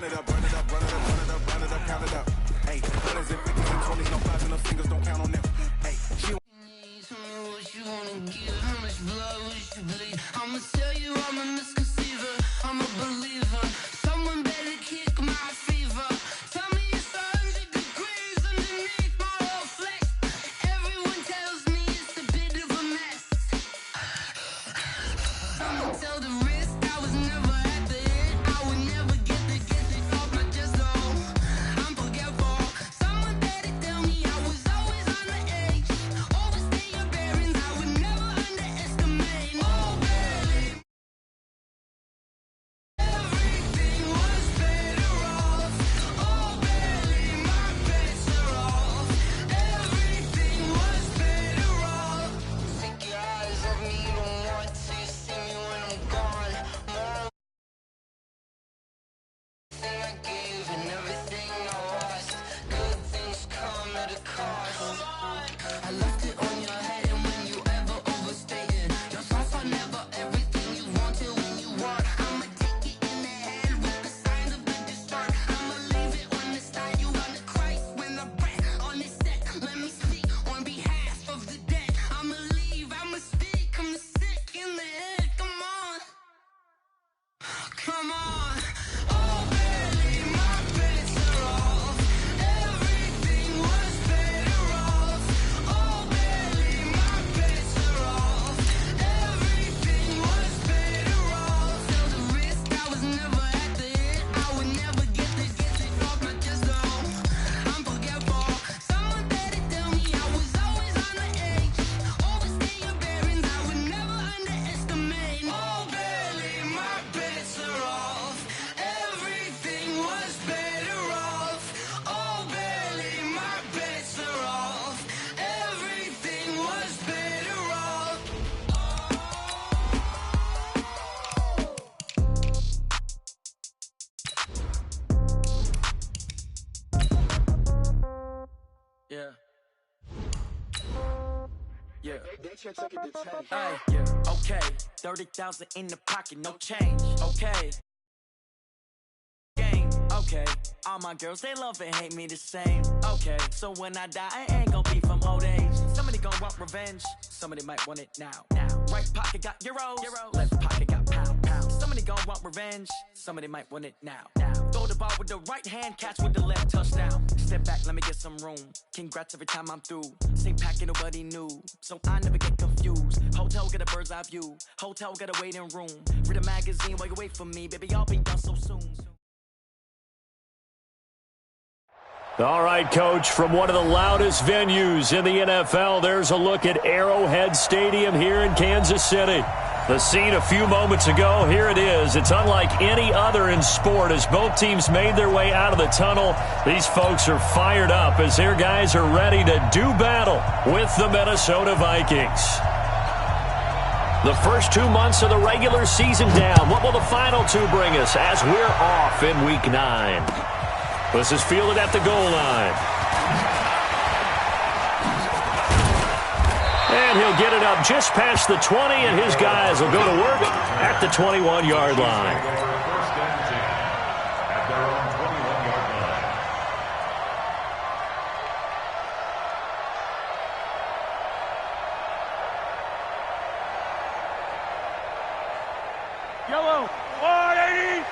run it up, run it up, run it up, run it up, run it up, count it up. Hey, 100s and 50s and 20s, no fives and no fingers, don't count on them. Hey, she what you wanna give, how much blood would you bleed? I'ma tell you I'm a misconceiver, I'm a believer. Someone better kick my fever. Tell me it's 100 degrees underneath my whole flesh. Everyone tells me it's a bit of a mess. Someone tell the wrist I was never at the end. I would never get it off my chest though. I'm forgetful. Someone better tell me I was always on the edge. Overstay your bearings, I would never underestimate. Oh baby, everything was better off. Oh baby, my bets are off. Everything was better off. Take your eyes off me, you don't want to see me when I'm gone. More thing I gave and everything I lost. Good things come at a cost. I left it on your head, and when you ever overstay it, your thoughts are never everything you wanted when you want. I'ma take it in the head with the signs of the distort. I'ma leave it on the side. You on the Christ when I breath on this set. Let me speak on behalf of the dead. I'ma leave, I'ma speak. I'm the sick in the head. Come on, come on. Oh baby, my bets are off. Everything was better off. Oh baby, my bets are off. Everything was better off. Tell the wrist I was never at the end. I would never get it off my chest though. I'm forgetful. Someone better tell me I was always on the edge. Overstay your bearings, I would never underestimate. Oh baby, my bets are off. Everything was better off. Oh baby, my bets are off. Everything was better off. Yeah. Yeah. Hey, yeah. Okay. 30,000 in the pocket, no change. Okay. Game. Okay. All my girls, they love and hate me the same. Okay. So when I die, I ain't gon' be from old age. Somebody gon' want revenge. Somebody might want it now. Right pocket got euros. Left pocket got pound. Somebody gon' want revenge. Somebody might want it now. Throw the ball with the right hand, catch with the left, touchdown. Step back, let me get some room. Congrats every time I'm through. Same packet, nobody knew, so I never get confused. Hotel got a bird's eye view. Hotel got a waiting room. Read a magazine while you wait for me, baby. I'll be done so soon. All right, Coach, from one of the loudest venues in the NFL, there's a look at Arrowhead Stadium here in Kansas City. The scene a few moments ago, here it is. It's unlike any other in sport as both teams made their way out of the tunnel. These folks are fired up as their guys are ready to do battle with the Minnesota Vikings. The first 2 months of the regular season down. What will the final two bring us as we're off in Week 9? This is fielded at the goal line. And he'll get it up just past the 20, and his guys will go to work at the 21-yard line. Yellow, 180.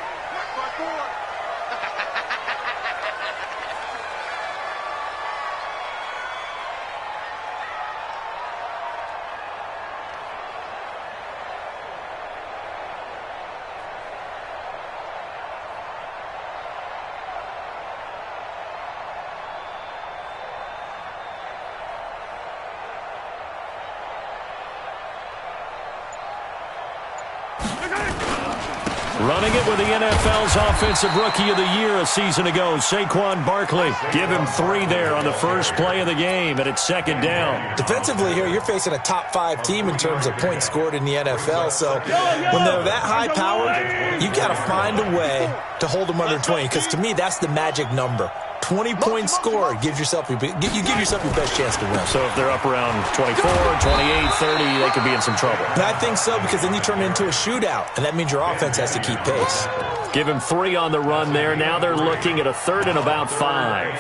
Running it with the NFL's Offensive Rookie of the Year a season ago, Saquon Barkley. Give him 3 there on the first play of the game, and it's second down. Defensively here, you're facing a top-5 team in terms of points scored in the NFL. So when they're that high-powered, you got to find a way to hold them under 20, because to me, that's the magic number. 20 points scored, you give yourself your best chance to win. So if they're up around 24, 28, 30, they could be in some trouble. And I think so, because then you turn it into a shootout, and that means your offense has to keep pace. Give him 3 on the run there. Now they're looking at a 3rd and about 5.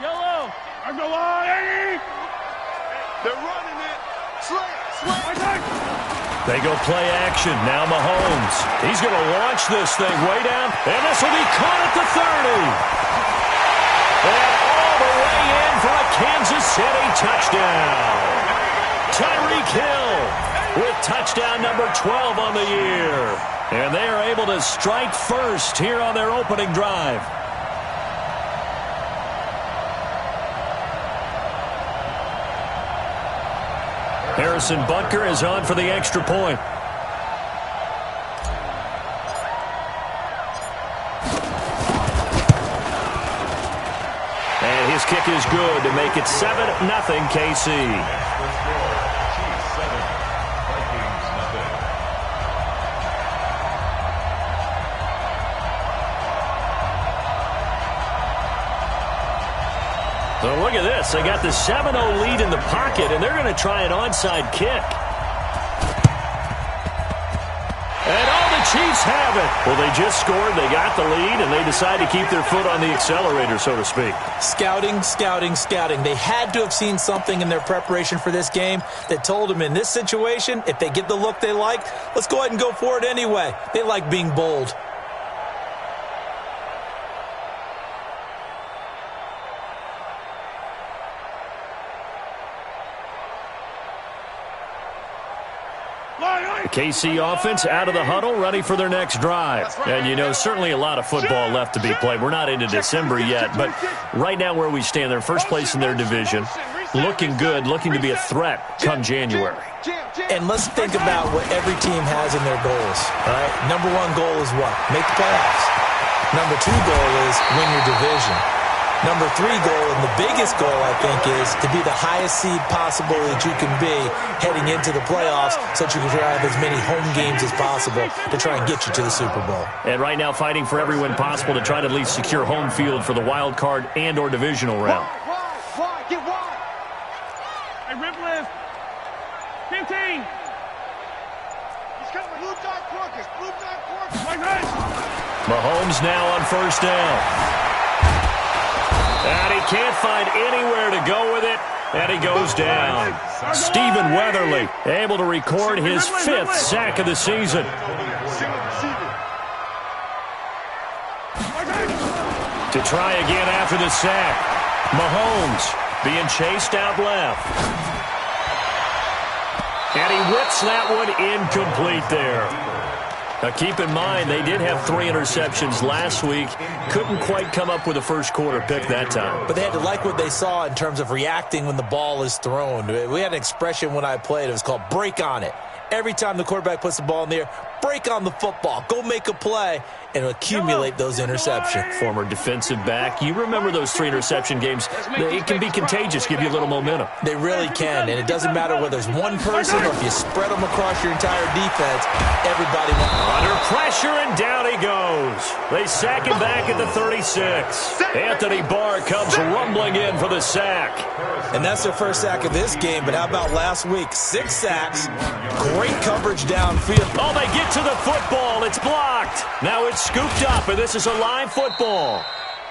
Yellow. I'm the line. They're running it. Slant. They go play action. Now Mahomes. He's going to launch this thing way down, and this will be caught at the 30. And all the way in for a Kansas City touchdown. Tyreek Hill with touchdown number 12 on the year. And they are able to strike first here on their opening drive. Harrison Butker is on for the extra point. And his kick is good to make it 7-0 KC. So look at this. They got the 7-0 lead in the pocket, and they're going to try an onside kick. And all the Chiefs have it. Well, they just scored, they got the lead, and they decide to keep their foot on the accelerator, so to speak. Scouting. They had to have seen something in their preparation for this game that told them in this situation, if they get the look they like, let's go ahead and go for it anyway. They like being bold. KC offense out of the huddle, ready for their next drive. And, you know, certainly a lot of football left to be played. We're not into December yet, but right now where we stand, they're first place in their division, looking good, looking to be a threat come January. And let's think about what every team has in their goals. All right? Number 1 goal is what? Make the playoffs. Number 2 goal is win your division. Number 3 goal, and the biggest goal, I think, is to be the highest seed possible that you can be heading into the playoffs so that you can have as many home games as possible to try and get you to the Super Bowl. And right now fighting for every win possible to try to at least secure home field for the wild card and or divisional round. Wide, get wide. Hey, rip left. 15. He's coming. Blue dot Quarkus. Mahomes now on first down. And he can't find anywhere to go with it, and he goes down. Stephen Weatherly able to record his 5th sack of the season. To try again after the sack. Mahomes being chased out left. And he whips that one incomplete there. Now, keep in mind, they did have 3 interceptions last week. Couldn't quite come up with a first quarter pick that time. But they had to like what they saw in terms of reacting when the ball is thrown. We had an expression when I played. It was called break on it. Every time the quarterback puts the ball in the air, break on the football. Go make a play and accumulate those interceptions. Former defensive back. You remember those 3 interception games. It can be contagious, give you a little momentum. They really can, and it doesn't matter whether it's one person or if you spread them across your entire defense, everybody wants. Under pressure, and down he goes. They sack him back at the 36. Anthony Barr comes rumbling in for the sack. And that's their first sack of this game, but how about last week? 6 sacks, great coverage downfield. Oh, they get to the football. It's blocked. Now it's scooped up, and this is a live football.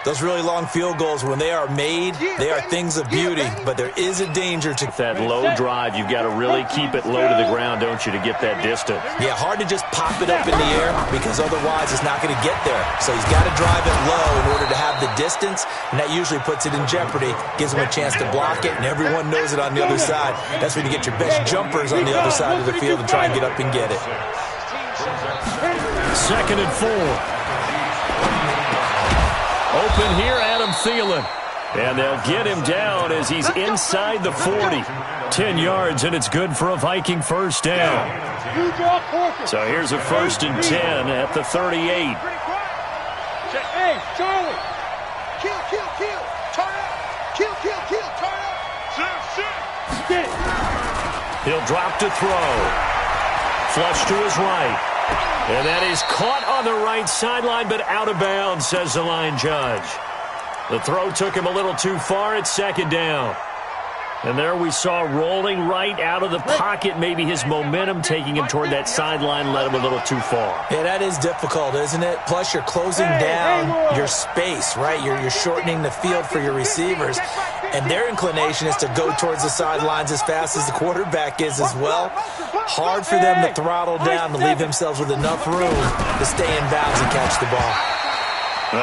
Those really long field goals, when they are made, they are things of beauty, but there is a danger to that low drive. You've got to really keep it low to the ground, don't you, to get that distance. Yeah, hard to just pop it up in the air because otherwise it's not going to get there. So he's got to drive it low in order to have the distance, and that usually puts it in jeopardy, gives him a chance to block it, and everyone knows it on the other side. That's when you get your best jumpers on the other side of the field and try and get up and get it. 2nd and 4. Open here, Adam Thielen. And they'll get him down as he's inside the 40. 10 yards, and it's good for a Viking first down. So here's a 1st and 10 at the 38. Hey, Charlie. Kill. Turn up. Kill. Turn up. Sit. He'll drop to throw. Flush to his right. And that is caught on the right sideline, but out of bounds, says the line judge. The throw took him a little too far. It's 2nd down. And there we saw rolling right out of the pocket, maybe his momentum taking him toward that sideline led him a little too far. Yeah, that is difficult, isn't it? Plus, you're closing down your space, right? You're shortening the field for your receivers, and their inclination is to go towards the sidelines as fast as the quarterback is as well. Hard for them to throttle down to leave themselves with enough room to stay in bounds and catch the ball.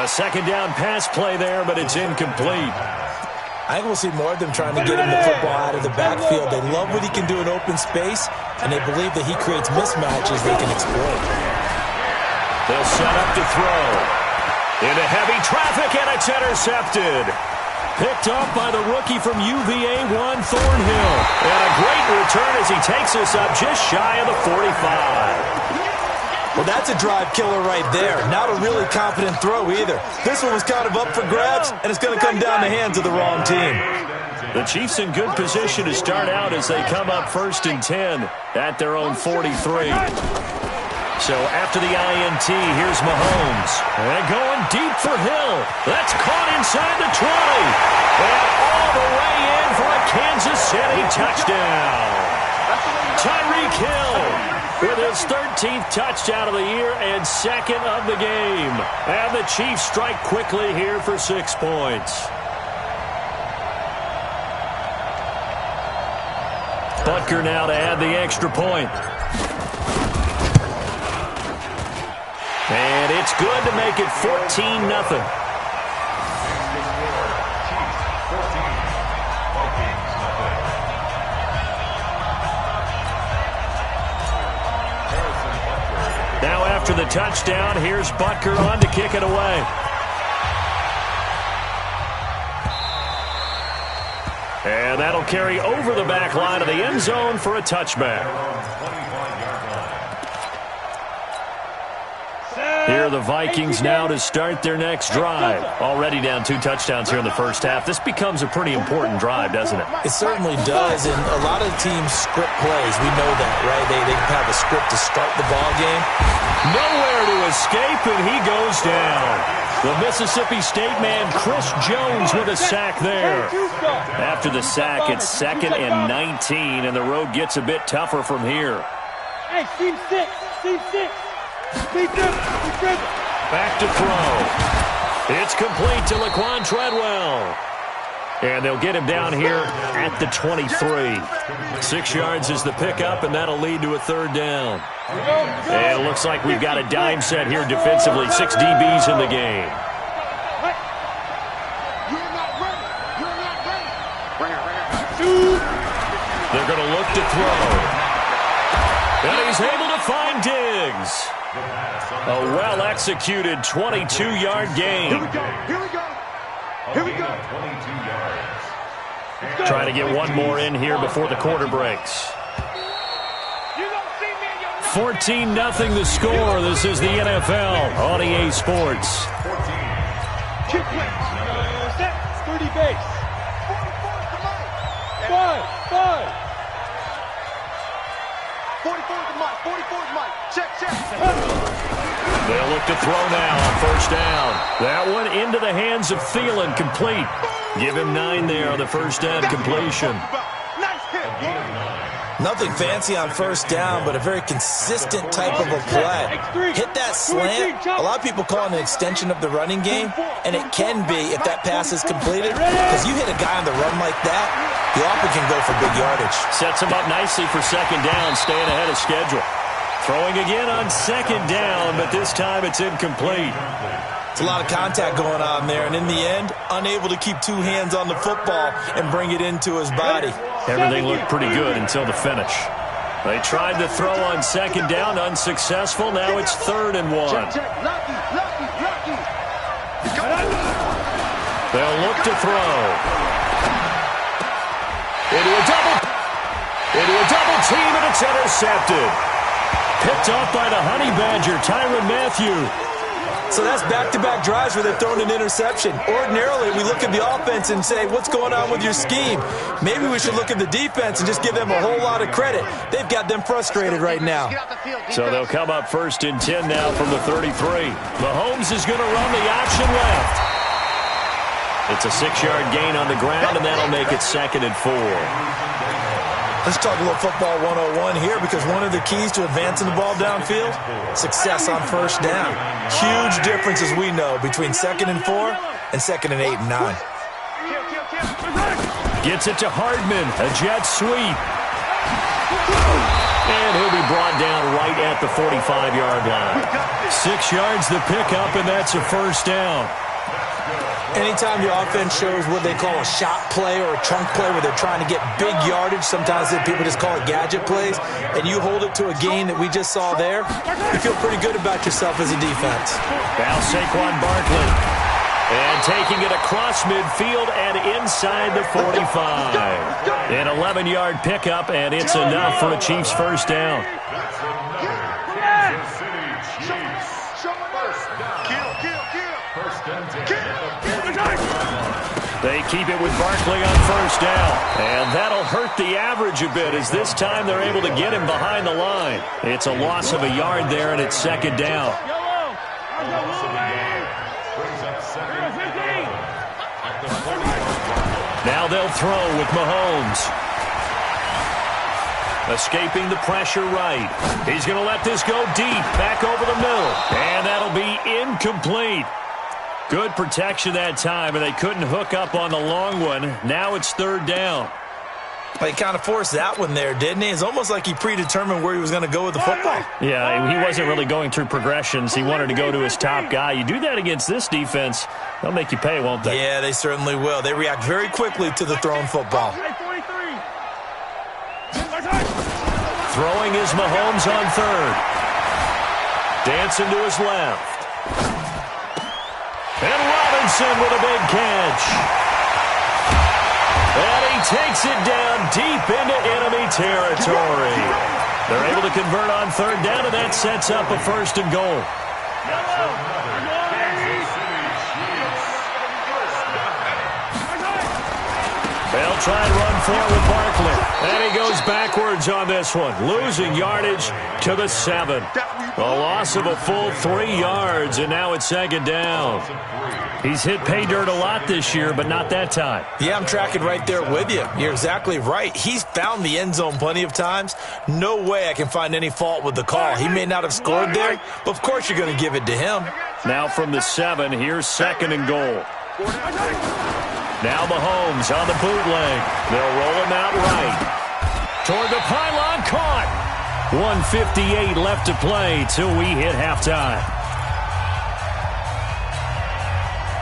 A second down pass play there, but it's incomplete. I think we'll see more of them trying to get him the football out of the backfield. They love what he can do in open space, and they believe that he creates mismatches they can exploit. They'll set up to throw. Into heavy traffic, and it's intercepted. Picked up by the rookie from UVA, Juan Thornhill. And a great return as he takes us up just shy of the 45. Well, that's a drive killer right there. Not a really confident throw either. This one was kind of up for grabs, and it's going to come down the hands of the wrong team. The Chiefs in good position to start out as they come up 1st and 10 at their own 43. So after the INT, here's Mahomes. And going deep for Hill. That's caught inside the 20. And all the way in for a Kansas City touchdown. Tyreek Hill with his 13th touchdown of the year and 2nd of the game. And the Chiefs strike quickly here for 6 points. Butker now to add the extra point. And it's good to make it 14-0. Now after the touchdown, here's Butker on to kick it away. And that'll carry over the back line of the end zone for a touchback. Here are the Vikings now to start their next drive. Already down 2 touchdowns here in the first half. This becomes a pretty important drive, doesn't it? It certainly does, and a lot of teams script plays. We know that, right? They have a script to start the ball game. Nowhere to escape, and he goes down. The Mississippi State man, Chris Jones, with a sack there. After the sack, it's 2nd and 19, and the road gets a bit tougher from here. Hey, team 6, team 6. Back to throw. It's complete to Laquan Treadwell. And they'll get him down here at the 23. 6 yards is the pickup, and that'll lead to a 3rd down. And it looks like we've got a dime set here defensively. 6 DBs in the game. They're going to look to throw. And he's able to find Diggs. A well-executed 22-yard gain. Here we go. Here we go. Here we go. Trying to get one more in here before the quarter breaks. 14-0 the score. This is the NFL on EA Sports. Kick play. Set. 30 base. 5. 44 is Mike. 44 is Mike. Check. They'll look to throw now on 1st down. That one into the hands of Thielen, complete. Give him 9 there on the 1st down completion. Nice hit. Nothing fancy on 1st down, but a very consistent type of a play. Hit that slant. A lot of people call it an extension of the running game, and it can be if that pass is completed. Because you hit a guy on the run like that, he often can go for big yardage. Sets him up nicely for 2nd down, staying ahead of schedule. Throwing again on 2nd down, but this time it's incomplete. It's a lot of contact going on there, and in the end, unable to keep 2 hands on the football and bring it into his body. Everything looked pretty good until the finish. They tried to throw on 2nd down, unsuccessful. Now it's 3rd and 1. Lucky. They'll look to throw. Into a double team, and it's intercepted. Picked off by the Honey Badger, Tyrann Mathieu. So that's back-to-back drives where they've thrown an interception. Ordinarily, we look at the offense and say, what's going on with your scheme? Maybe we should look at the defense and just give them a whole lot of credit. They've got them frustrated right now. So they'll come up 1st and 10 now from the 33. Mahomes is going to run the option left. It's a 6-yard gain on the ground, and that'll make it 2nd and 4. Let's talk a little football 101 here, because one of the keys to advancing the ball downfield, success on first down. Huge difference, as we know, between 2nd and 4 and 2nd and 8 and 9. Gets it to Hardman, a jet sweep. And he'll be brought down right at the 45-yard line. 6 yards the pickup, and that's a first down. Anytime the offense shows what they call a shot play or a chunk play where they're trying to get big yardage, sometimes people just call it gadget plays, and you hold it to a gain that we just saw there, you feel pretty good about yourself as a defense. Now Saquon Barkley. And taking it across midfield and inside the 45. An 11-yard pickup, and it's enough for a Chiefs first down. They keep it with Barkley on first down. And that'll hurt the average a bit, as this time they're able to get him behind the line. It's a loss of a yard there, and it's 2nd down. Now they'll throw with Mahomes. Escaping the pressure right. He's going to let this go deep, back over the middle. And that'll be incomplete. Good protection that time, and they couldn't hook up on the long one. Now it's 3rd down. He kind of forced that one there, didn't he? It's almost like he predetermined where he was going to go with the football. Yeah, he wasn't really going through progressions. He wanted to go to his top guy. You do that against this defense, they'll make you pay, won't they? Yeah, they certainly will. They react very quickly to the thrown football. Throwing is Mahomes on 3rd. Dancing to his left. And Robinson with a big catch. And he takes it down deep into enemy territory. They're able to convert on 3rd down, and that sets up a 1st and goal. They'll try and run for it with Barkley. And he goes backwards on this one, losing yardage to the 7. A loss of a full 3 yards, and now it's 2nd down. He's hit pay dirt a lot this year, but not that time. Yeah, I'm tracking right there with you. You're exactly right. He's found the end zone plenty of times. No way I can find any fault with the call. He may not have scored there, but of course you're going to give it to him. Now from the 7, here's 2nd and goal. Now Mahomes on the bootleg. They'll roll him out right. Toward the pylon, caught. 1:58 left to play till we hit halftime.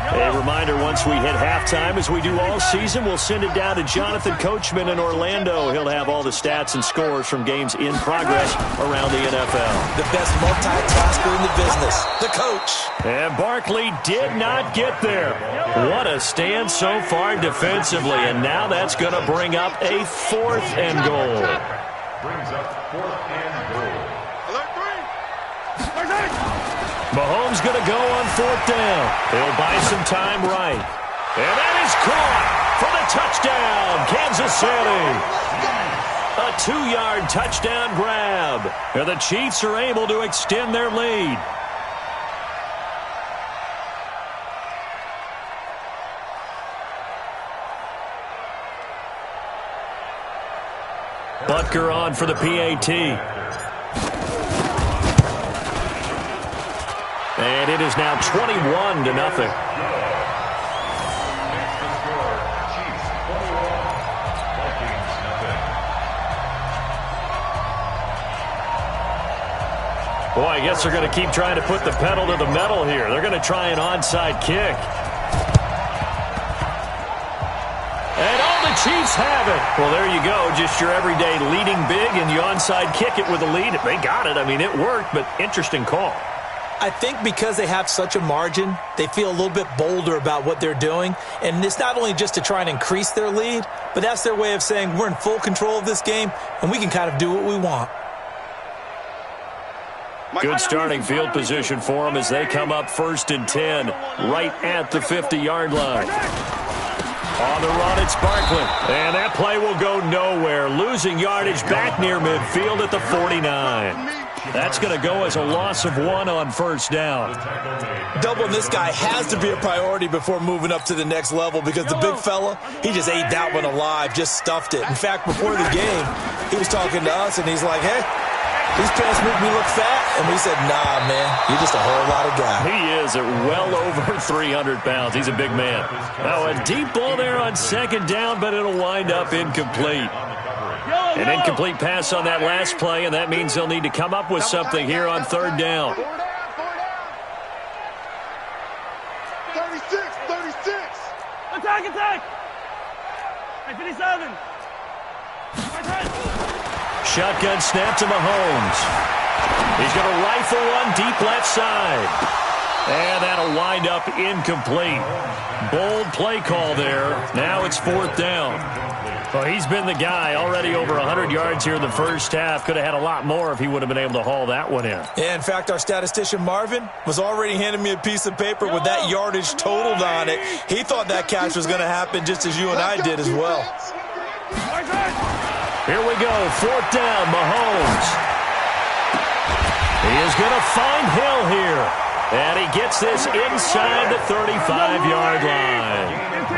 A reminder, once we hit halftime, as we do all season, we'll send it down to Jonathan Coachman in Orlando. He'll have all the stats and scores from games in progress around the NFL. The best multitasker in the business, the coach. And Barkley did not get there. What a stand so far defensively, and now that's going to bring up a 4th and goal. Brings up 4th and goal. Mahomes going to go on 4th down. He'll buy some time right. And that is caught for the touchdown, Kansas City. A 2-yard touchdown grab. And the Chiefs are able to extend their lead. Butker on for the PAT. And it is now 21-0. Boy, I guess they're going to keep trying to put the pedal to the metal here. They're going to try an onside kick. And all the Chiefs have it. Well, there you go. Just your everyday leading big, and you onside kick it with a lead. They got it. I mean, it worked, but interesting call. I think because they have such a margin, they feel a little bit bolder about what they're doing. And it's not only just to try and increase their lead, but that's their way of saying we're in full control of this game, and we can kind of do what we want. Good starting field position for them as they come up 1st and 10, right at the 50-yard line. On the run, it's Barkley. And that play will go nowhere, losing yardage back near midfield at the 49. That's going to go as a loss of 1 on first down. Doubling this guy has to be a priority before moving up to the next level because the big fella, he just ate that one alive, just stuffed it. In fact, before the game, he was talking to us, and he's like, hey, these pants make me look fat. And we said, nah, man, you're just a whole lot of guy. He is at well over 300 pounds. He's a big man. Now, a deep ball there on second down, but it'll wind up incomplete. An incomplete pass on that last play, and that means they'll need to come up with something here on third down. 36. Attack. 57. Shotgun snap to Mahomes. He's going to rifle one deep left side. And that'll wind up incomplete. Bold play call there. Now it's fourth down. Well, he's been the guy already over 100 yards here in the first half. Could have had a lot more if he would have been able to haul that one in. Yeah, in fact, our statistician Marvin was already handing me a piece of paper with that yardage totaled on it. He thought that catch was going to happen just as you and I did as well. Here we go, fourth down, Mahomes. He is going to find Hill here. And he gets this inside the 35-yard line.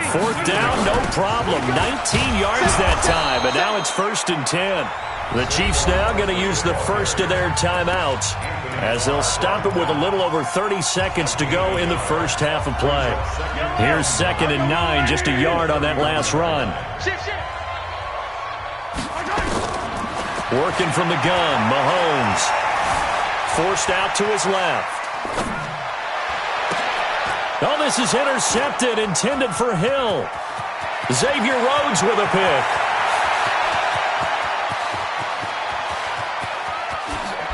Fourth down, no problem. 19 yards that time, and now it's 1st and 10. The Chiefs now going to use the first of their timeouts as they'll stop it with a little over 30 seconds to go in the first half of play. Here's 2nd and 9, just a yard on that last run. Working from the gun, Mahomes. Forced out to his left. Oh, this is intercepted, intended for Hill. Xavier Rhodes with a pick.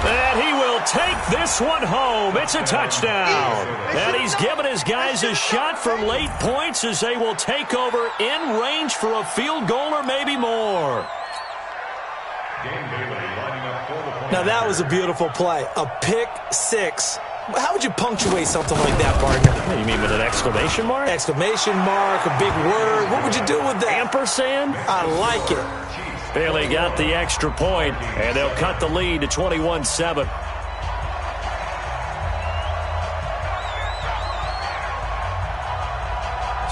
And he will take this one home. It's a touchdown. And he's given his guys a shot for late points as they will take over in range for a field goal or maybe more. Now, that was a beautiful play. A pick six. How would you punctuate something like that, partner? You mean with an exclamation mark? Exclamation mark, a big word. What would you do with that? Ampersand? I like it. Bailey got the extra point, and they'll cut the lead to 21-7.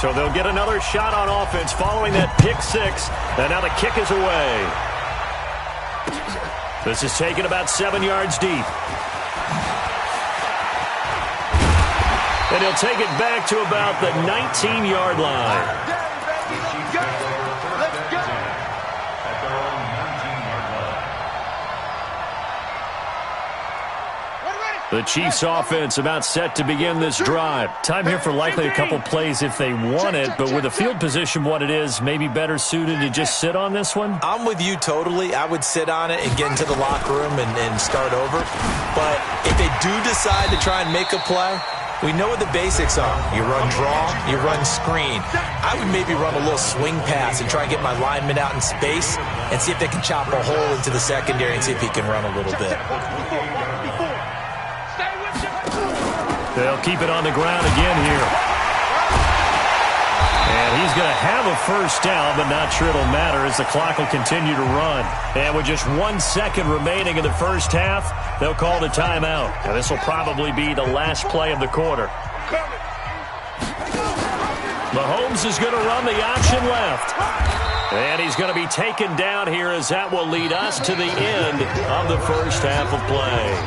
So they'll get another shot on offense following that pick six, and now the kick is away. This is taken about 7 yards deep. And he'll take it back to about the 19-yard line. The Chiefs offense about set to begin this drive. Time here for likely a couple plays if they want it, but with the field position what it is, maybe better suited to just sit on this one? I'm with you totally. I would sit on it and get into the locker room and start over. But if they do decide to try and make a play, we know what the basics are. You run draw, you run screen. I would maybe run a little swing pass and try and get my lineman out in space and see if they can chop a hole into the secondary and see if he can run a little bit. They'll keep it on the ground again here. And he's going to have a first down, but not sure it'll matter as the clock will continue to run. And with just 1 second remaining in the first half, they'll call the timeout. And this will probably be the last play of the quarter. Mahomes is going to run the option left. And he's going to be taken down here as that will lead us to the end of the first half of play.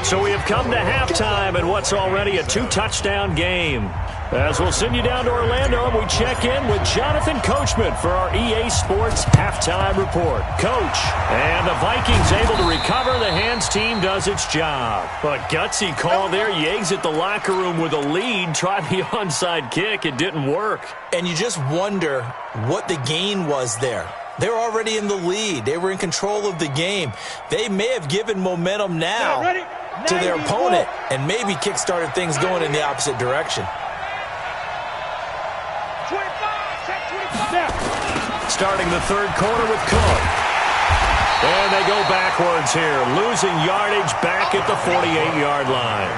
So we have come to halftime in what's already a 2-touchdown game. As we'll send you down to Orlando, and we check in with Jonathan Coachman for our EA Sports Halftime Report. Coach, and the Vikings able to recover. The Hands team does its job. But gutsy call there. You exit the locker room with a lead. Try the onside kick. It didn't work. And you just wonder what the gain was there. They're already in the lead. They were in control of the game. They may have given momentum now to their opponent and maybe kick-started things going in the opposite direction. Starting the third quarter with Cook. And they go backwards here, losing yardage back at the 48-yard line.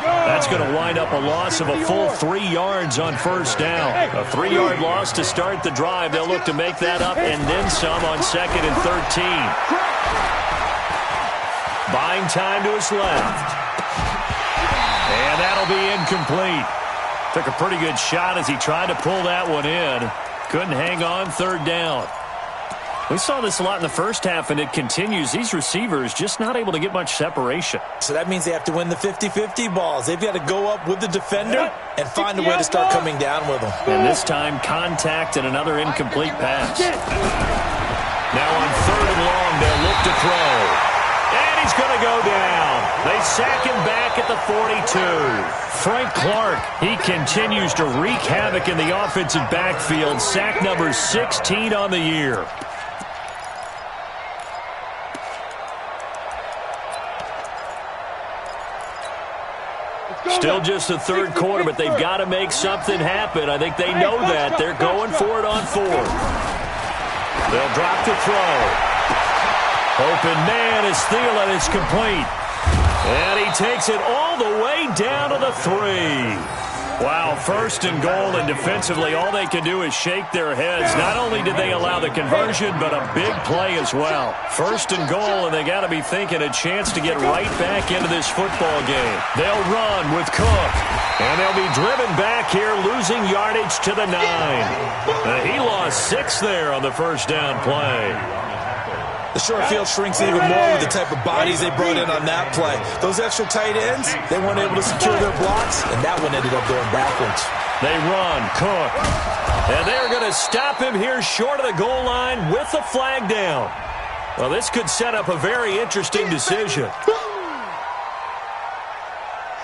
That's going to wind up a loss of a full 3 yards on first down. A 3-yard loss to start the drive. They'll look to make that up and then some on 2nd and 13. Buying time to his left. And that'll be incomplete. Took a pretty good shot as he tried to pull that one in. Couldn't hang on, third down. We saw this a lot in the first half, and it continues. These receivers just not able to get much separation. So that means they have to win the 50-50 balls. They've got to go up with the defender and find a way to start coming down with them. And this time, contact and another incomplete pass. Now on third and long, they'll look to throw. And he's going to go down. They sack him back at the 42. Frank Clark, he continues to wreak havoc in the offensive backfield. Sack number 16 on the year. Still just the third quarter, but they've got to make something happen. I think they know that. They're going for it on fourth. They'll drop to throw. Open man is Thielen. It's complete. And he takes it all the way down to the 3. Wow, first and goal, and defensively all they can do is shake their heads. Not only did they allow the conversion, but a big play as well. First and goal, and they got to be thinking a chance to get right back into this football game. They'll run with Cook, and they'll be driven back here, losing yardage to the 9. He lost 6 there on the first down play. The short field shrinks even more with the type of bodies they brought in on that play. Those extra tight ends, they weren't able to secure their blocks, and that one ended up going backwards. They run, Cook, and they're going to stop him here short of the goal line with the flag down. Well, this could set up a very interesting decision.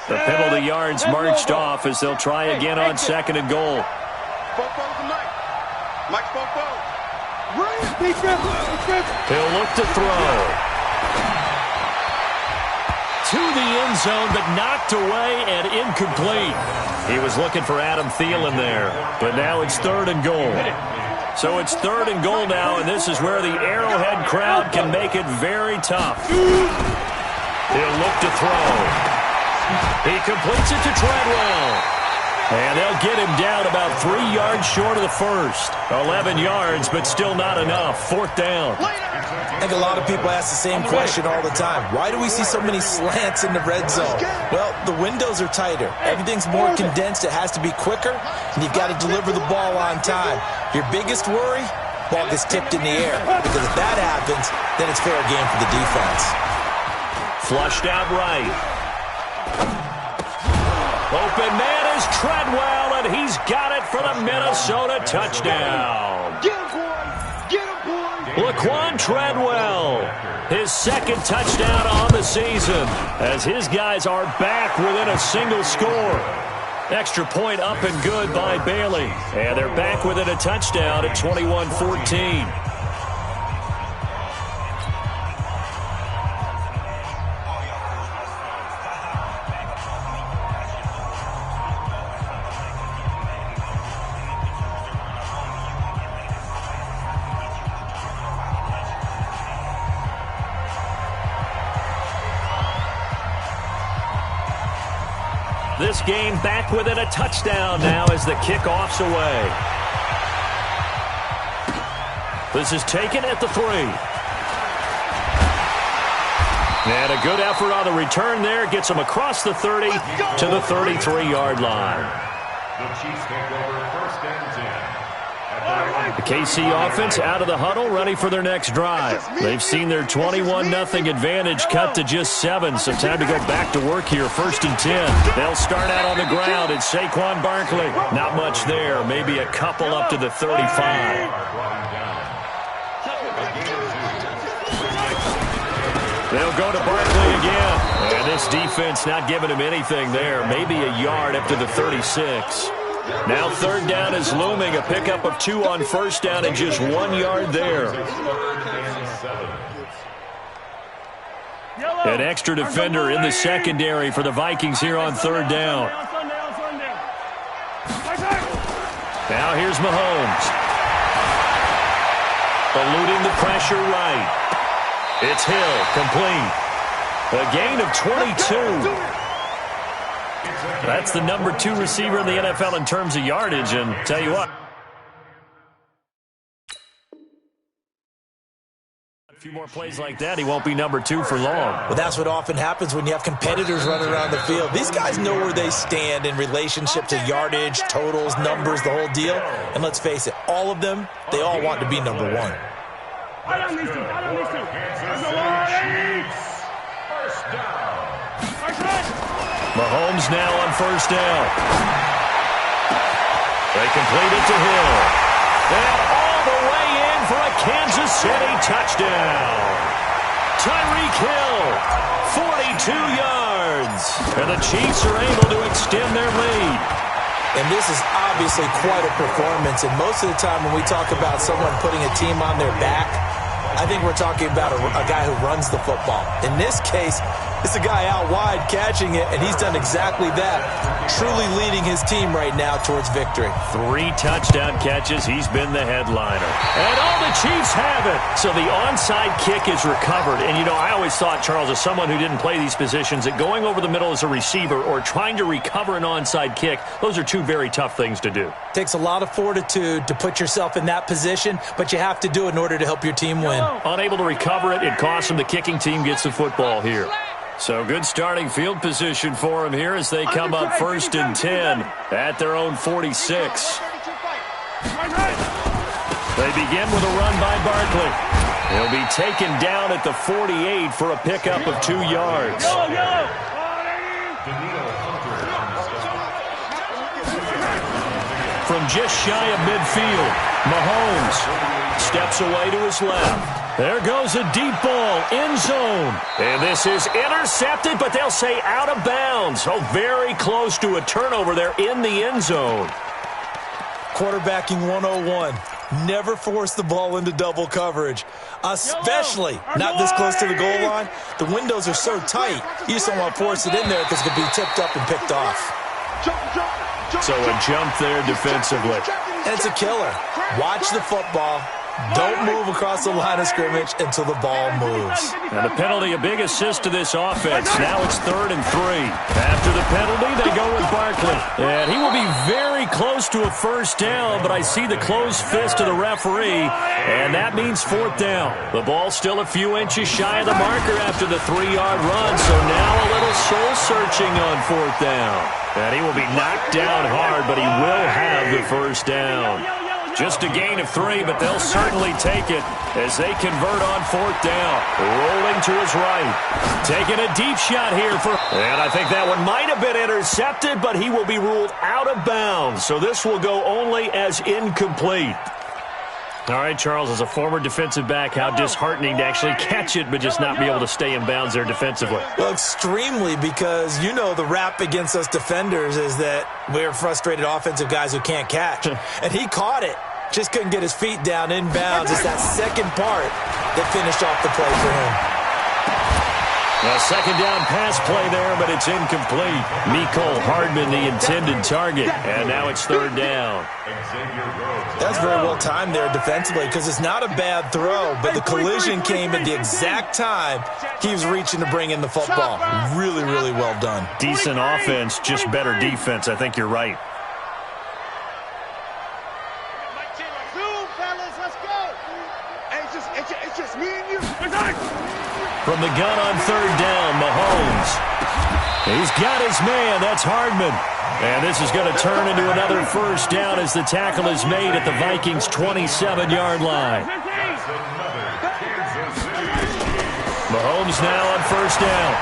The penalty yards marched off as they'll try again on second and goal. He'll look to throw. To the end zone, but knocked away and incomplete. He was looking for Adam Thielen there, but now it's third and goal. So it's third and goal now, and this is where the Arrowhead crowd can make it very tough. He'll look to throw. He completes it to Treadwell. And they'll get him down about 3 yards short of the first. 11 yards, but still not enough. Fourth down. I think a lot of people ask the same question all the time. Why do we see so many slants in the red zone? Well, the windows are tighter. Everything's more condensed. It has to be quicker, and you've got to deliver the ball on time. Your biggest worry? Ball gets tipped in the air. Because if that happens, then it's fair game for the defense. Flushed out right. Open man is Treadwell, and he's got it for the Minnesota touchdown. Get him, boy! Get him, boy! Laquan Treadwell, his second touchdown on the season, as his guys are back within a single score. Extra point up and good by Bailey, and they're back within a touchdown at 21-14. This game back within a touchdown now as the kickoff's away. This is taken at the 3. And a good effort on the return there. Gets him across the 30 to the 33-yard line. The Chiefs take over first and 10. The KC offense out of the huddle, ready for their next drive. They've seen their 21-0 advantage cut to just 7, so time to go back to work here. First and 10. They'll start out on the ground. It's Saquon Barkley. Not much there. Maybe a couple up to the 35. They'll go to Barkley again. And this defense not giving him anything there. Maybe a yard up to the 36. Now third down is looming. A pickup of 2 on first down and just 1 yard there. An extra defender in the secondary for the Vikings here on third down. Now here's Mahomes. Eluding the pressure right. It's Hill, complete. A gain of 22. That's the number 2 receiver in the NFL in terms of yardage, and tell you what, A few more plays like that, he won't be number 2 for long. Well, that's what often happens when you have competitors running around the field. These guys know where they stand in relationship to yardage, totals, numbers, the whole deal. And let's face it, all of them, they all want to be number 1. Mahomes now on first down. They complete it to Hill. And all the way in for a Kansas City touchdown. Tyreek Hill, 42 yards. And the Chiefs are able to extend their lead. And this is obviously quite a performance. And most of the time when we talk about someone putting a team on their back, I think we're talking about a guy who runs the football. In this case, it's a guy out wide catching it, and he's done exactly that, truly leading his team right now towards victory. 3 touchdown catches. He's been the headliner. And all the Chiefs have it. So the onside kick is recovered. And, you know, I always thought, Charles, as someone who didn't play these positions, that going over the middle as a receiver or trying to recover an onside kick, those are 2 very tough things to do. Takes a lot of fortitude to put yourself in that position, but you have to do it in order to help your team win. Unable to recover it, it costs him. The kicking team gets the football here. So good starting field position for him here as they come up 1st and 10 at their own 46. They begin with a run by Barkley. He'll be taken down at the 48 for a pickup of 2 yards. From just shy of midfield, Mahomes steps away to his left. There goes a deep ball, end zone. And this is intercepted, but they'll say out of bounds. Oh, very close to a turnover there in the end zone. Quarterbacking 101. Never force the ball into double coverage, especially not this close to the goal line. The windows are so tight, you just don't want to force it in there because it could be tipped up and picked off. So a jump there defensively. And it's a killer. Watch the football. Don't move across the line of scrimmage until the ball moves. And the penalty, a big assist to this offense. Now it's 3rd and 3. After the penalty, they go with Barkley. And he will be very close to a first down, but I see the closed fist of the referee, and that means 4th down. The ball's still a few inches shy of the marker after the 3-yard run, so now a little soul-searching on 4th down. And he will be knocked down hard, but he will have the first down. Just a gain of 3, but they'll certainly take it as they convert on 4th down. Rolling to his right. Taking a deep shot here and I think that one might have been intercepted, but he will be ruled out of bounds. So this will go only as incomplete. All right, Charles, as a former defensive back, how disheartening to actually catch it but just not be able to stay in bounds there defensively. Well, extremely, because you know the rap against us defenders is that we're frustrated offensive guys who can't catch. And he caught it. Just couldn't get his feet down in bounds. It's that second part that finished off the play for him. A second down pass play there, but it's incomplete. Mecole Hardman, the intended target, and now it's 3rd down. That's very well timed there defensively because it's not a bad throw, but the collision came at the exact time he was reaching to bring in the football. Really, really well done. Decent offense, just better defense. I think you're right. It's just me and you. From the gun on 3rd down, Mahomes. He's got his man. That's Hardman. And this is going to turn into another first down as the tackle is made at the Vikings' 27-yard line. Mahomes now on first down.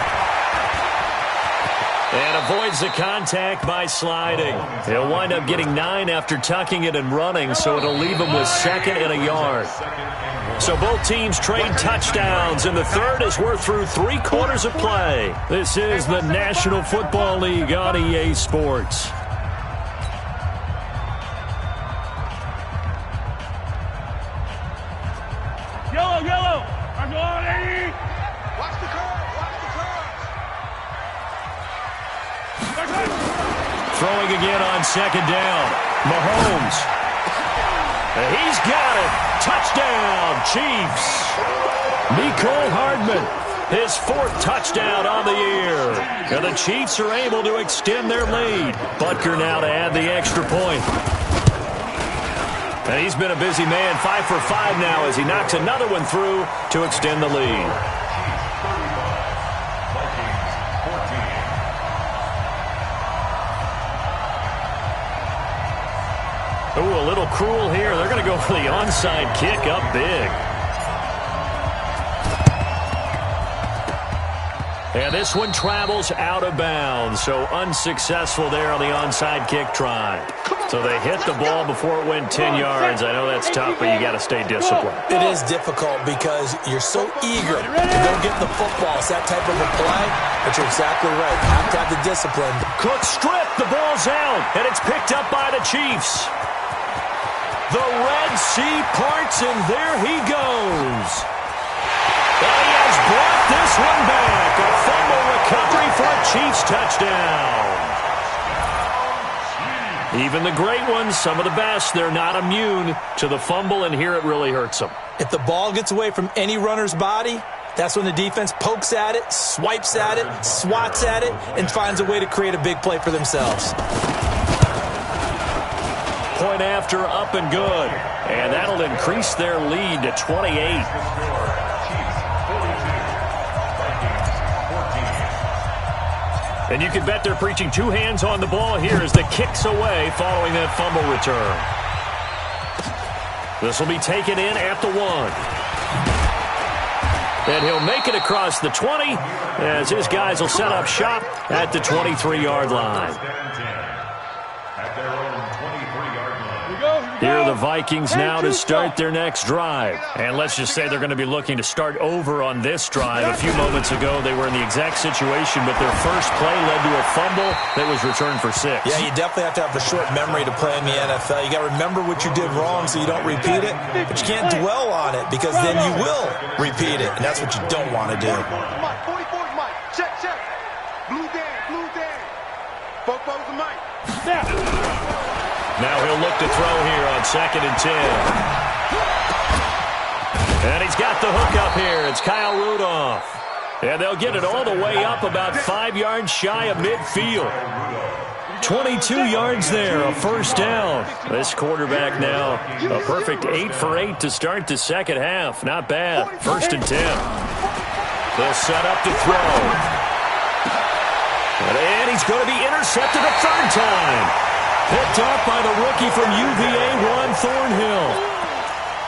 And avoids the contact by sliding. He'll wind up getting 9 after tucking it and running, so it'll leave him with 2nd and a yard. So both teams trade touchdowns, and the third as we're through 3 quarters of play. This is the National Football League on EA Sports. Yellow, yellow. I'm going. Watch the curve. Watch the curve. Throwing again on 2nd down. Mahomes. He's got it. Touchdown, Chiefs. Mecole Hardman, his 4th touchdown on the year. And the Chiefs are able to extend their lead. Butker now to add the extra point. And he's been a busy man, 5 for 5 now as he knocks another one through to extend the lead. Ooh, a little cruel here. They're going to go for the onside kick up big. And this one travels out of bounds, so unsuccessful there on the onside kick try. So they hit the ball before it went 10 yards. I know that's tough, but you got to stay disciplined. It is difficult because you're so eager to go get the football. It's that type of a play, but you're exactly right. You have to have the discipline. Cook stripped, the ball's out, and it's picked up by the Chiefs. The Red Sea parts, and there he goes. And he has brought this one back. A fumble recovery for a Chiefs touchdown. Even the great ones, some of the best, they're not immune to the fumble, and here it really hurts them. If the ball gets away from any runner's body, that's when the defense pokes at it, swipes at it, swats at it, and finds a way to create a big play for themselves. Point after, up and good. And that'll increase their lead to 28. And you can bet they're preaching two hands on the ball here as the kick's away following that fumble return. This will be taken in at the 1. And he'll make it across the 20 as his guys will set up shop at the 23-yard line. Here are the Vikings now to start their next drive. And let's just say they're going to be looking to start over on this drive. A few moments ago, they were in the exact situation, but their first play led to a fumble that was returned for 6. Yeah, you definitely have to have a short memory to play in the NFL. You got to remember what you did wrong so you don't repeat it, but you can't dwell on it because then you will repeat it, and that's what you don't want to do. 44's Mike. Check. Blue Dan. Football's the Mike. Now he'll look to throw here on 2nd and 10. And he's got the hook up here. It's Kyle Rudolph. And they'll get it all the way up about 5 yards shy of midfield. 22 yards there, a first down. This quarterback now, a perfect 8 for 8 to start the second half. Not bad. 1st and 10. They'll set up to throw. And he's going to be intercepted a third time. Picked up by the rookie from UVA, Juan Thornhill.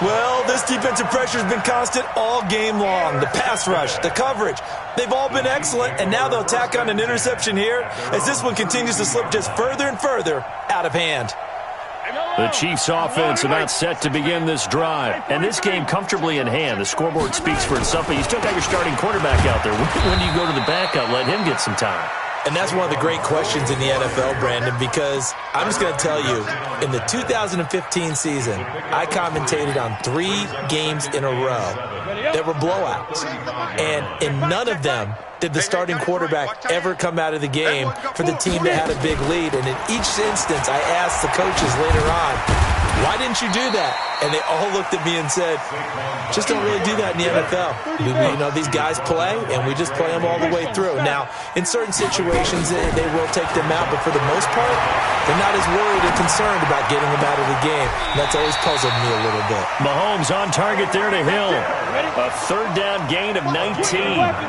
Well, this defensive pressure has been constant all game long. The pass rush, the coverage, they've all been excellent, and now they'll tack on an interception here as this one continues to slip just further and further out of hand. The Chiefs offense about set to begin this drive. And this game comfortably in hand. The scoreboard speaks for itself, but you still got your starting quarterback out there. When do you go to the backup, let him get some time? And that's one of the great questions in the NFL, Brandon, because I'm just going to tell you, in the 2015 season, I commentated on 3 games in a row that were blowouts. And in none of them did the starting quarterback ever come out of the game for the team that had a big lead. And in each instance, I asked the coaches later on, why didn't you do that? And they all looked at me and said, just don't really do that in the NFL. These guys play, and we just play them all the way through. Now, in certain situations, they will take them out, but for the most part, they're not as worried and concerned about getting them out of the game. And that's always puzzled me a little bit. Mahomes on target there to Hill. A third down gain of 19.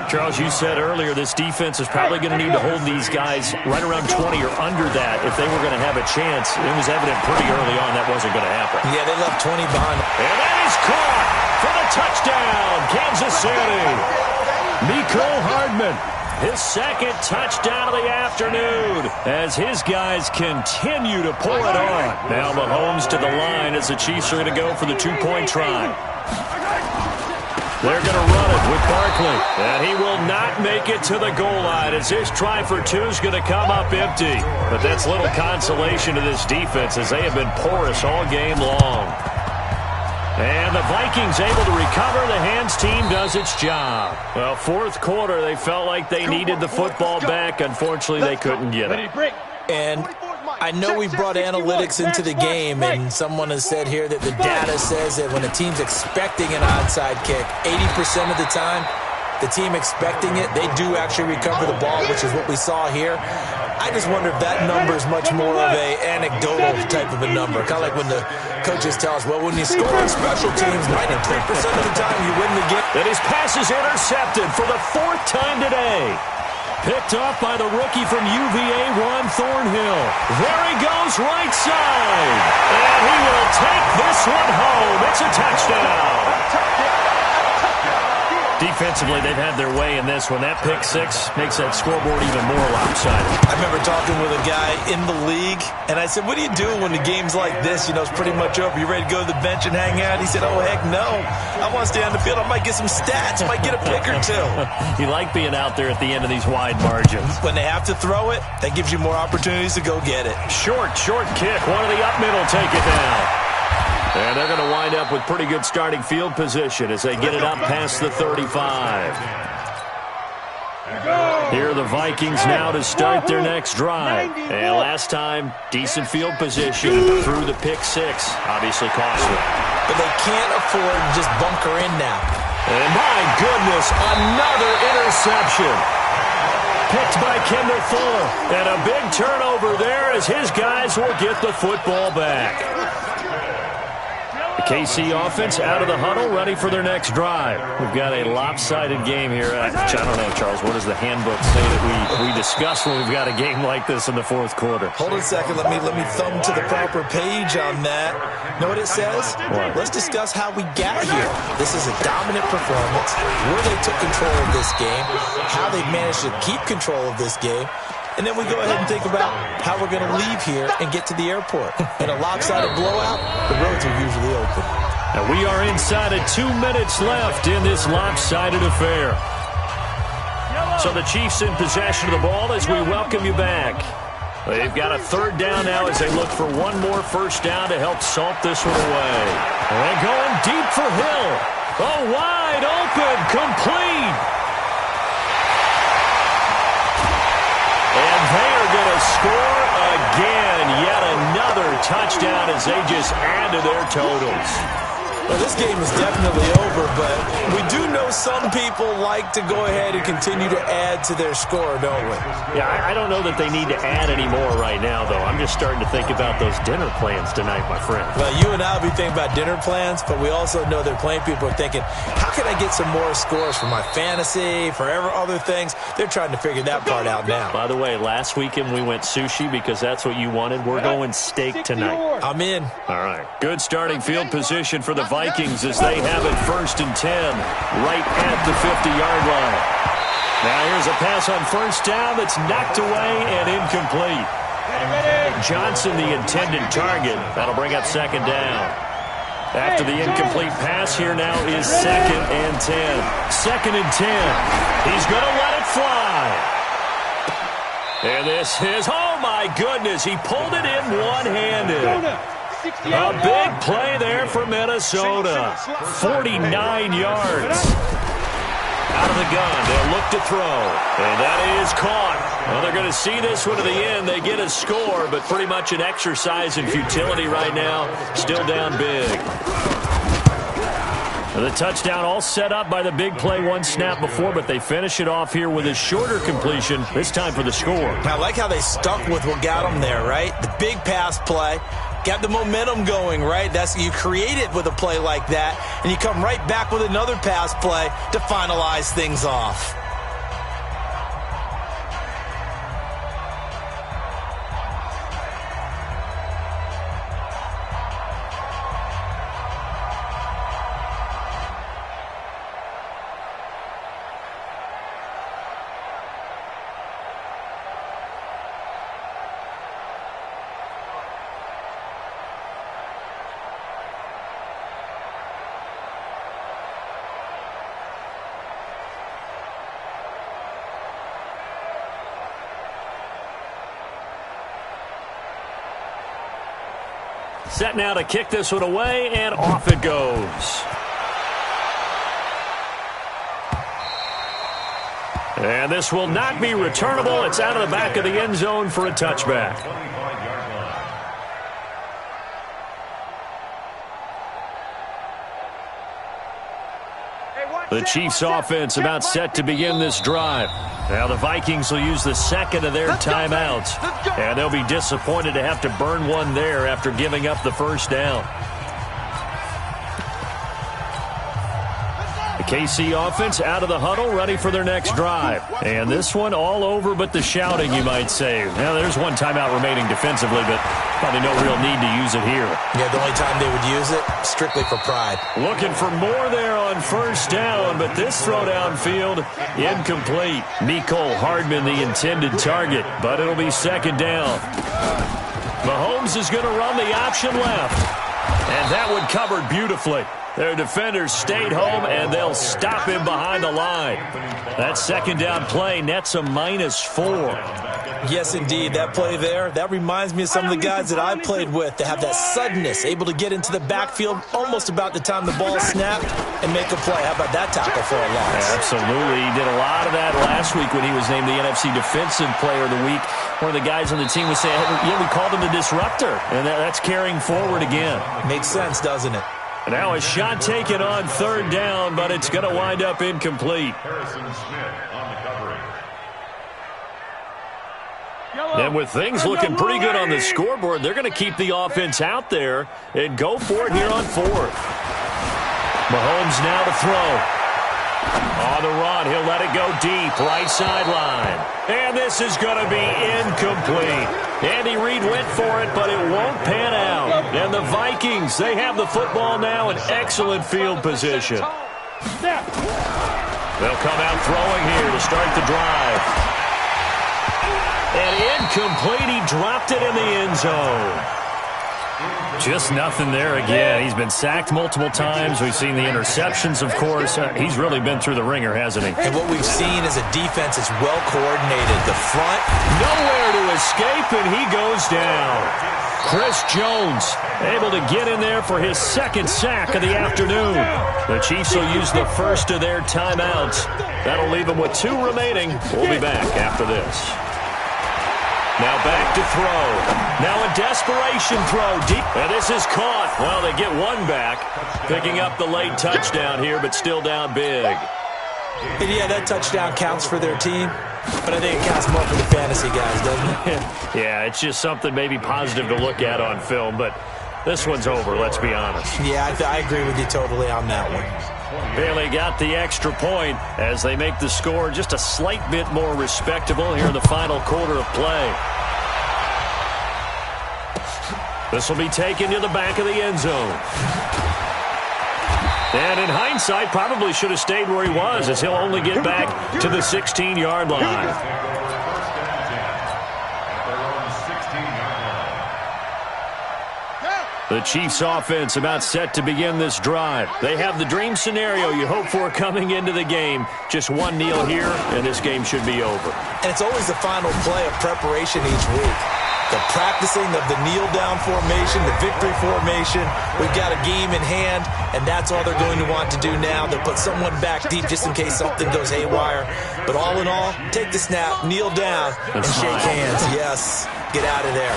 Charles, you said earlier this defense is probably going to need to hold these guys right around 20 or under that if they were going to have a chance. It was evident pretty early on that wasn't going to happen. Yeah, they left 20 behind. And that is caught for the touchdown, Kansas City. Mecole Hardman, his second touchdown of the afternoon as his guys continue to pull it on. Now Mahomes to the line as the Chiefs are going to go for the 2-point try. They're going to run it with Barkley. And he will not make it to the goal line as his try for 2 is going to come up empty. But that's little consolation to this defense as they have been porous all game long. And the Vikings able to recover. The hands team does its job. Well, fourth quarter, they felt like they needed the football back. Unfortunately, they couldn't get it. And I know we brought analytics into the game, and someone has said here that the data says that when a team's expecting an onside kick, 80% of the time, the team expecting it, they do actually recover the ball, which is what we saw here. I just wonder if that number is much more of a anecdotal type of a number. Kind of like when the coaches tell us, well, when you score on special teams, 93% of the time you win the game. And his pass is intercepted for the 4th time today. Picked off by the rookie from UVA, Ron Thornhill. There he goes, right side. And he will take this one home. It's a touchdown. Defensively, they've had their way in this one. That pick six makes that scoreboard even more lopsided. I remember talking with a guy in the league, and I said, what do you do when the game's like this? You know, it's pretty much over. You ready to go to the bench and hang out? He said, oh, heck no. I want to stay on the field. I might get some stats. I might get a pick or two. You like being out there at the end of these wide margins. When they have to throw it, that gives you more opportunities to go get it. Short kick. One of the up middle take it down. And they're going to wind up with pretty good starting field position as they get it up past the 35. Here are the Vikings now to start their next drive. And last time, decent field position through the pick six. Obviously costly. But they can't afford to just bunker in now. And my goodness, another interception. Picked by Kendall Fuller. And a big turnover there as his guys will get the football back. The KC offense out of the huddle, ready for their next drive. We've got a lopsided game here. I don't know, Charles. What does the handbook say that we discuss when we've got a game like this in the fourth quarter? Hold on a second. Let me thumb to the proper page on that. Know what it says? What? Let's discuss how we got here. This is a dominant performance, where they took control of this game, how they managed to keep control of this game, and then we go ahead and think about how we're going to leave here and get to the airport. In a lopsided blowout, the roads are usually open. And we are inside of 2 minutes left in this lopsided affair. So the Chiefs in possession of the ball as we welcome you back. They've got a third down now as they look for one more first down to help salt this one away. And going deep for Hill. Oh, wide open, complete. And they are going to score again. Yet another touchdown as they just add to their totals. Well, this game is definitely over, but we do know some people like to go ahead and continue to add to their score, don't we? Yeah, I don't know that they need to add any more right now, though. I'm just starting to think about those dinner plans tonight, my friend. Well, you and I will be thinking about dinner plans, but we also know that plenty of people are thinking, how can I get some more scores for my fantasy, for other things? They're trying to figure that part out now. By the way, last weekend we went sushi because that's what you wanted. We're going steak tonight. I'm in. All right. Good starting field position for the Vikings as they have it 1st and 10 right at the 50-yard line. Now here's a pass on first down that's knocked away and incomplete. Johnson, the intended target. That'll bring up second down. After the incomplete pass, here now is 2nd and 10. 2nd and 10. He's going to let it fly. And this is, oh my goodness, he pulled it in one-handed. A big play there for Minnesota. 49 yards. Out of the gun. They'll look to throw. And that is caught. Well, they're going to see this one to the end. They get a score, but pretty much an exercise in futility right now. Still down big. The touchdown all set up by the big play one snap before, but they finish it off here with a shorter completion, this time for the score. I like how they stuck with what got them there, right? The big pass play. Got the momentum going, right? You create it with a play like that, and you come right back with another pass play to finalize things off. Set now to kick this one away, and off it goes. And this will not be returnable. It's out of the back of the end zone for a touchback. Hey, watch The Chiefs offense about set to begin this drive. Now the Vikings will use the second of their timeouts, and they'll be disappointed to have to burn one there after giving up the first down. The KC offense out of the huddle, ready for their next drive. And this one all over but the shouting, you might say. Now there's one timeout remaining defensively, but probably no real need to use it here. Yeah, the only time they would use it, strictly for pride. Looking for more there on first down, but this throw downfield, incomplete. Mecole Hardman, the intended target, but it'll be second down. Mahomes is going to run the option left, and that one covered beautifully. Their defenders stayed home, and they'll stop him behind the line. That second down play nets a -4. Yes, indeed. That play there, that reminds me of some of the guys that I've played with that have that suddenness, able to get into the backfield almost about the time the ball snapped and make a play. How about that tackle for a loss? Absolutely. He did a lot of that last week when he was named the NFC Defensive Player of the Week. One of the guys on the team was saying, hey, yeah, we called him the disruptor, and that's carrying forward again. Makes sense, doesn't it? Now a shot taken on third down, but it's going to wind up incomplete. Harrison Smith on the covering. And with things looking pretty good on the scoreboard, they're going to keep the offense out there and go for it here on fourth. Mahomes now to throw. On the run, he'll let it go deep, right sideline. And this is going to be incomplete. Andy Reid went for it, but it won't pan out. And the Vikings, they have the football now in excellent field position. They'll come out throwing here to start the drive. And incomplete, he dropped it in the end zone. Just nothing there again. He's been sacked multiple times. We've seen the interceptions, of course. He's really been through the ringer, hasn't he? And what we've seen is a defense that's well coordinated. The front, nowhere to escape, and he goes down. Chris Jones able to get in there for his second sack of the afternoon. The Chiefs will use the first of their timeouts. That'll leave them with 2 remaining. We'll be back after this. Now back to throw. Now a desperation throw deep. And this is caught. Well, they get one back. Picking up the late touchdown here, but still down big. And yeah, that touchdown counts for their team, but I think it counts more for the fantasy guys, doesn't it? Yeah, it's just something maybe positive to look at on film, but this one's over, let's be honest. Yeah, I agree with you totally on that one. Bailey got the extra point as they make the score just a slight bit more respectable here in the final quarter of play. This will be taken to the back of the end zone. And in hindsight, probably should have stayed where he was, as he'll only get back to the 16-yard line. The Chiefs offense about set to begin this drive. They have the dream scenario you hope for coming into the game. Just one kneel here, and this game should be over. And it's always the final play of preparation each week. The practicing of the kneel-down formation, the victory formation. We've got a game in hand, and that's all they're going to want to do now. They'll put someone back deep just in case something goes haywire. But all in all, take the snap, kneel down, and shake hands. Yes, get out of there.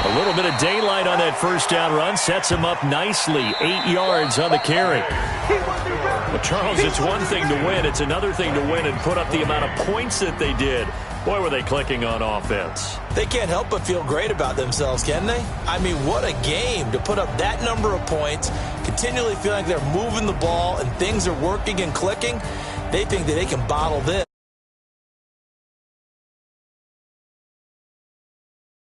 A little bit of daylight on that first down run sets him up nicely. 8 yards on the carry. Well, Charles, it's one thing to win. It's another thing to win and put up the amount of points that they did. Boy, were they clicking on offense. They can't help but feel great about themselves, can they? I mean, what a game to put up that number of points, continually feeling like they're moving the ball and things are working and clicking. They think that they can bottle this.